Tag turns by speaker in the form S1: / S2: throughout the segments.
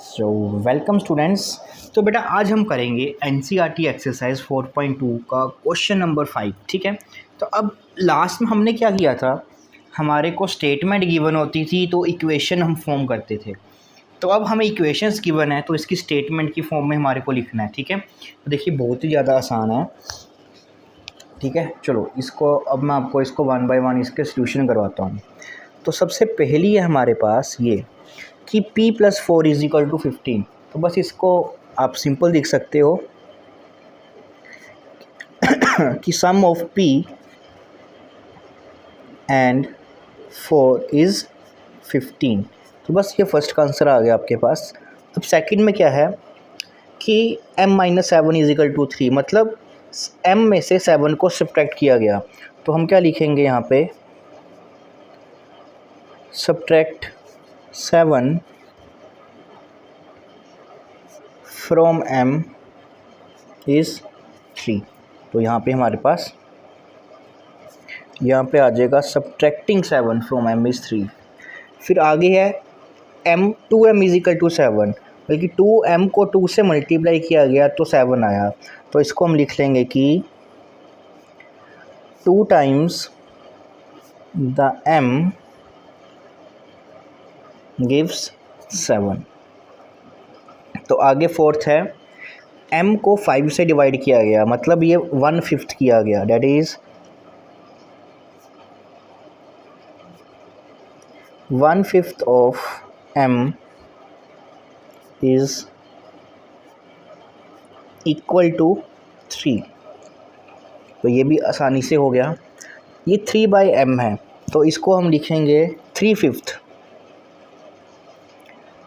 S1: So welcome students. तो बेटा आज हम करेंगे एनसीईआरटी एक्सरसाइज 4.2 का क्वेश्चन नंबर 5। ठीक है। तो अब लास्ट में हमने क्या किया था, हमारे को स्टेटमेंट गिवन होती थी तो इक्वेशन हम फॉर्म करते थे। तो अब हमें इक्वेशंस गिवन है तो इसकी स्टेटमेंट की फॉर्म में हमारे को लिखना है। ठीक है। तो देखिए बहुत ही ज़्यादा आसान है। ठीक है, चलो इसको अब मैं आपको इसको वन बाय वन इसके सोल्यूशन करवाता हूँ। तो सबसे पहली है हमारे पास ये कि p + 4 = 15। तो बस इसको आप सिंपल लिख सकते हो कि सम ऑफ p एंड 4 = 15। तो बस ये फर्स्ट का आंसर आ गया आपके पास। अब सेकंड में क्या है कि m - 7 = 3, मतलब m में से 7 को सब्ट्रैक्ट किया गया। तो हम क्या लिखेंगे यहाँ पे, सब्ट्रैक्ट 7 फ्रॉम m इज़ 3। तो यहाँ पे हमारे पास यहाँ पे आ जाएगा सब्ट्रैक्टिंग 7 फ्रॉम m इज़ 3। फिर आगे है m 2m = 7, बल्कि 2m को 2 से मल्टीप्लाई किया गया तो 7 आया। तो इसको हम लिख लेंगे कि 2 टाइम्स द m गिव्स 7। तो आगे फोर्थ है m को 5 से डिवाइड किया गया, मतलब ये 1/5 किया गया, that is 1/5 of m is equal to 3। तो ये भी आसानी से हो गया। ये 3/m है तो इसको हम लिखेंगे 3/5,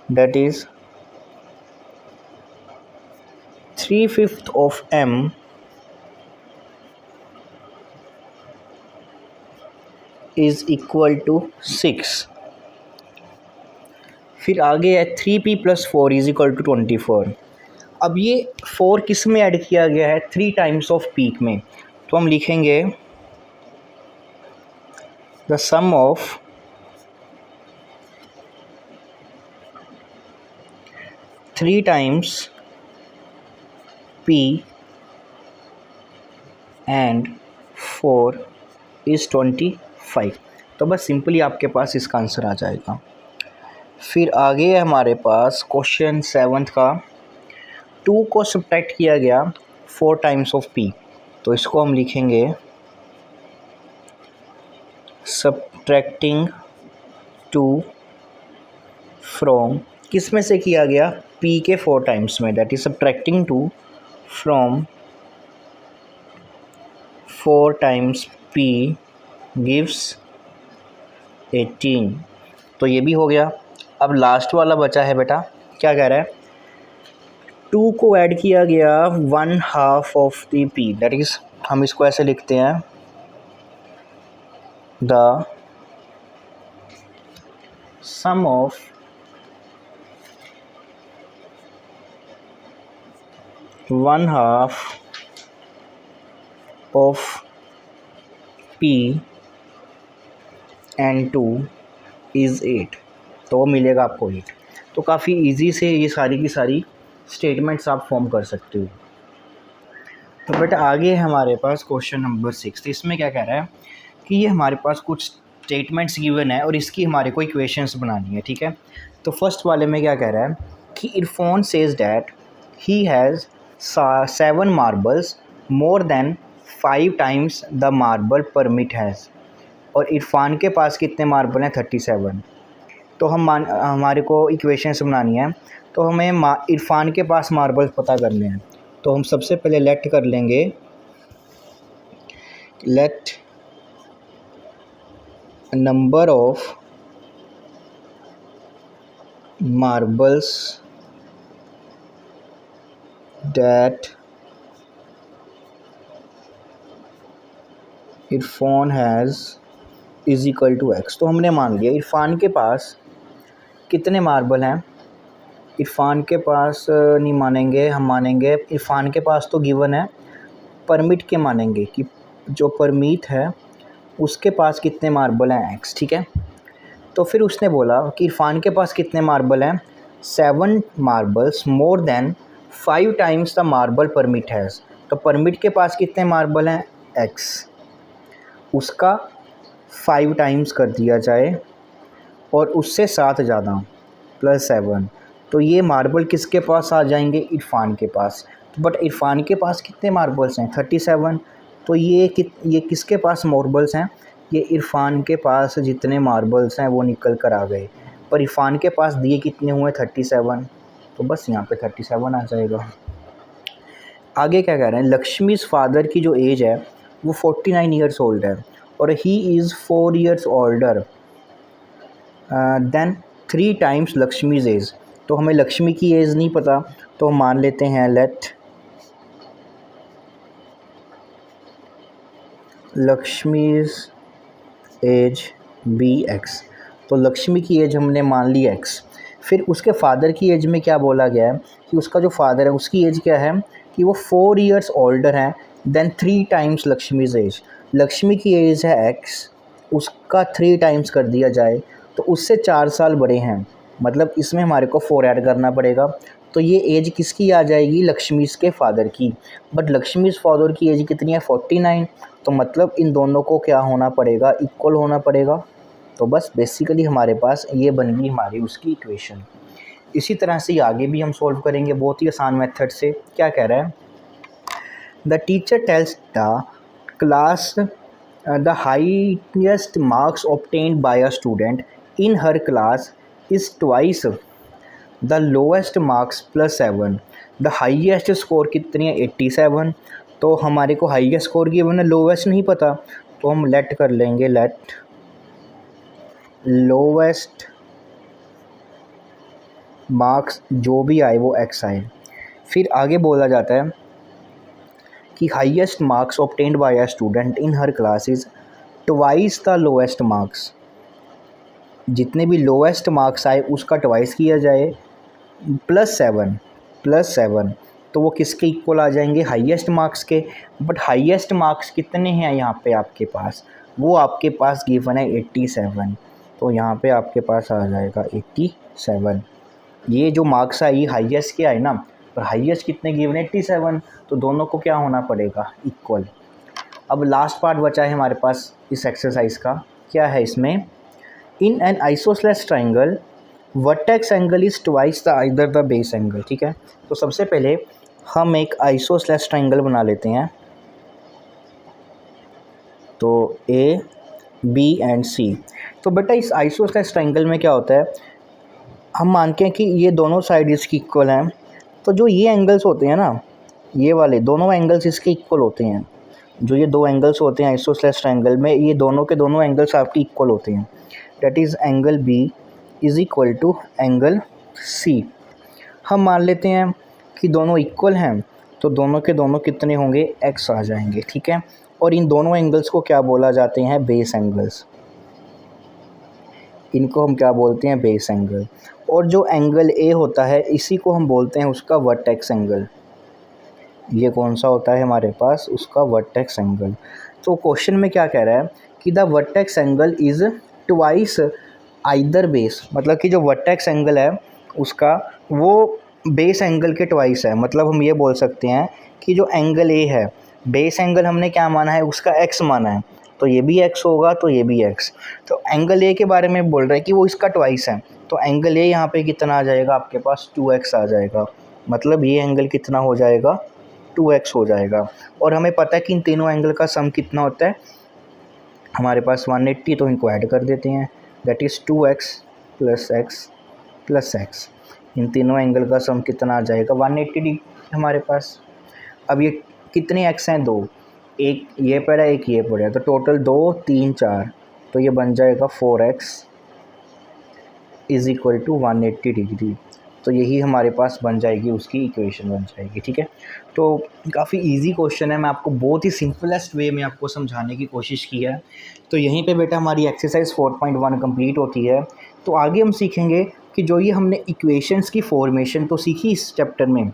S1: that is 3/5 of m is equal to 6। फिर आगे है 3p + 4 = 24। अब ये 4 किस में ऐड किया गया है, 3 टाइम्स ऑफ पीक में। तो हम लिखेंगे the sum of three times p and 4 is 25। तो बस सिंपली आपके पास इसका आंसर आ जाएगा। फिर आगे है हमारे पास क्वेश्चन 7 का, 2 को सब्ट्रैक्ट किया गया 4 टाइम्स ऑफ p। तो इसको हम लिखेंगे सब्ट्रैक्टिंग 2 फ्रॉम, किस में से किया गया, p के 4 टाइम्स में, that is subtracting 2 from 4 times p gives 18। तो ये भी हो गया। अब लास्ट वाला बचा है बेटा, क्या कह रहा है, 2 को ऐड किया गया 1/2 of the p, that is हम इसको ऐसे लिखते हैं the sum of one half of p and 2 is 8। तो वो मिलेगा आपको 8। तो काफ़ी इजी से ये सारी की सारी स्टेटमेंट्स आप फॉर्म कर सकते हो। तो बेटा आगे हमारे पास क्वेश्चन नंबर 6। तो इसमें क्या कह रहा है कि ये हमारे पास कुछ स्टेटमेंट्स गिवन है और इसकी हमारे को इक्वेशंस बनानी है। ठीक है। तो फर्स्ट वाले में क्या कह रहा है कि Irfan says that he has 7 marbles more than 5 times the marble permit has. और इरफान के पास कितने मार्बल हैं, 37। तो हमारे को इक्वेशंस बनानी है, तो हमें इरफान के पास मार्बल्स पता करने हैं। तो हम सबसे पहले लेट कर लेंगे, let number of marbles that Irfan has is equal to x। तो हमने मान लिया इरफान के पास कितने मार्बल हैं। इरफान के पास नहीं मानेंगे, हम मानेंगे इरफान के पास तो गिवन है, परमिट के मानेंगे कि जो परमित है उसके पास कितने मार्बल हैं x। ठीक है। तो फिर उसने बोला कि इरफान के पास कितने मार्बल हैं, 7 marbles more than 5 times the marble permit has. तो परमिट के पास कितने मार्बल हैं? x, उसका 5 टाइम्स कर दिया जाए और उससे 7 ज़्यादा प्लस 7, तो ये मार्बल किसके पास आ जाएंगे? इरफान के पास। बट इरफान के पास कितने मार्बल्स हैं? 37। तो ये किसके पास मार्बल्स हैं? ये इरफान के पास जितने मार्बल्स हैं वो निकल कर आ गए, पर इरफान के पास दिए कितने हुए? 37। तो बस यहाँ पे 37 आ जाएगा। आगे क्या कह रहे हैं? लक्ष्मीज़ फादर की जो एज है वो 49 ईयर्स ओल्ड है और he is 4 years older than 3 times Lakshmi's age. तो हमें लक्ष्मी की एज नहीं पता, तो हम मान लेते हैं लेट लक्ष्मीज़ एज बी एक्स। तो लक्ष्मी की एज हमने मान ली एक्स। फिर उसके फादर की एज में क्या बोला गया है कि उसका जो फादर है उसकी एज क्या है कि वो 4 ईयर्स ओल्डर है then 3 times Lakshmi's as. Lakshmi की एज है एक्स, उसका 3 टाइम्स कर दिया जाए तो उससे 4 साल बड़े हैं, मतलब इसमें हमारे को 4 ऐड करना पड़ेगा। तो ये एज किसकी आ जाएगी? लक्ष्मीज़ के फादर की। बट लक्ष्मीज़ फादर की एज कितनी है? 49। तो मतलब इन दोनों को क्या होना पड़ेगा? इक्वल होना पड़ेगा। तो बस बेसिकली हमारे पास ये बन गई हमारी उसकी इक्वेशन। इसी तरह से आगे भी हम सॉल्व करेंगे बहुत ही आसान मेथड से। क्या कह रहा है? The teacher tells the class the highest marks obtained by a student in her class is twice the lowest marks plus 7। the highest score कितनी है? 87। तो हमारे को हाईएस्ट स्कोर की वरना लोवेस्ट नहीं पता, तो हम लेट कर लेंगे लेट लोवेस्ट मार्क्स जो भी आए वो एक्स आए। फिर आगे बोला जाता है कि highest marks obtained by a student in her class is twice the lowest marks. जितने भी लोएस्ट मार्क्स आए उसका ट्वाइस किया जाए प्लस 7। तो वो किसके इक्वल आ जाएंगे? हाईएस्ट मार्क्स के। बट हाईएस्ट मार्क्स कितने हैं यहाँ पे आपके पास? वो आपके पास गिवन है 87। तो यहाँ पे आपके पास आ जाएगा 87। ये जो मार्क्स आई हाईएस्ट के आए ना, पर हाईएस्ट कितने गिवन है? 87। तो दोनों को क्या होना पड़ेगा? इक्वल। अब लास्ट पार्ट बचा है हमारे पास इस एक्सरसाइज का। क्या है इसमें? In an isosceles triangle vertex angle is twice the either the base angle. ठीक है, तो सबसे पहले हम एक आइसोसेलेस ट्राइंगल बना लेते हैं। तो ए बी एंड सी। तो बेटा इस आइसोसेलेस ट्राइंगल में क्या होता है, हम मानते हैं कि ये दोनों साइड इसकी इक्वल हैं। तो जो ये एंगल्स होते हैं ना, ये वाले दोनों एंगल्स इसके इक्वल होते हैं। जो ये दो एंगल्स होते हैं आइसोसेलेस ट्राइंगल में, ये दोनों के दोनों एंगल्स आपके इक्वल होते हैं। That is angle B is equal to angle C. हम मान लेते हैं कि दोनों इक्वल हैं, तो दोनों के दोनों कितने होंगे? एक्स आ जाएंगे। ठीक है, और इन दोनों एंगल्स को क्या बोला जाते हैं? Base angles. इनको हम क्या बोलते हैं? Base angle. और जो एंगल ए होता है इसी को हम बोलते हैं उसका वर्टेक्स एंगल। ये कौन सा होता है हमारे पास? उसका वर्टेक्स एंगल। तो क्वेश्चन में क्या कह रहा है कि the vertex angle is twice either base. मतलब कि जो वर्टेक्स एंगल है उसका वो बेस एंगल के ट्वाइस है। मतलब हम ये बोल सकते हैं कि जो एंगल ए है, बेस एंगल हमने क्या माना है? उसका एक्स माना है, तो ये भी एक्स होगा, तो ये भी एक्स। तो एंगल ए के बारे में बोल रहा है कि वो इसका ट्वाइस है, तो एंगल ए यहाँ पे कितना आ जाएगा? आपके पास 2x आ जाएगा। मतलब ये एंगल कितना हो जाएगा? 2x हो जाएगा। और हमें पता है कि इन तीनों एंगल का सम कितना होता है हमारे पास? 180। तो इनको ऐड कर देते हैं, that is 2x plus x plus x. इन तीनों एंगल का सम कितना आ जाएगा? 180 डिग्री हमारे पास। अब ये कितने एक्स हैं? 2। एक ये पड़ा, एक ये पड़ा, तो टोटल 2 3 4, तो ये बन जाएगा 4x is equal to 180 degree. तो यही हमारे पास बन जाएगी, उसकी इक्वेशन बन जाएगी। ठीक है, तो काफ़ी इजी क्वेश्चन है, मैं आपको बहुत ही सिंपलेस्ट वे में आपको समझाने की कोशिश की है। तो यहीं पे बेटा हमारी एक्सरसाइज 4.1 कंप्लीट होती है। तो आगे हम सीखेंगे कि जो ये हमने इक्वेशंस की फॉर्मेशन तो सीखी इस चैप्टर में,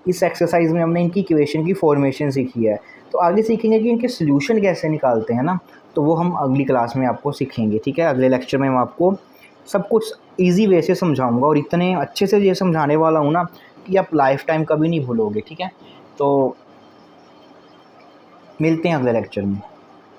S1: इस एक्सरसाइज में हमने इनकी इक्वेशन की फॉर्मेशन सीखी है। तो आगे सीखेंगे कि इनके सोल्यूशन कैसे निकालते हैं ना, तो वो हम अगली क्लास में आपको सीखेंगे। ठीक है, अगले लेक्चर में हम आपको सब कुछ ईज़ी वे से समझाऊँगा और इतने अच्छे से ये समझाने वाला हूँ ना कि आप लाइफ़ टाइम कभी नहीं भूलोगे, ठीक है? तो मिलते हैं अगले लेक्चर में।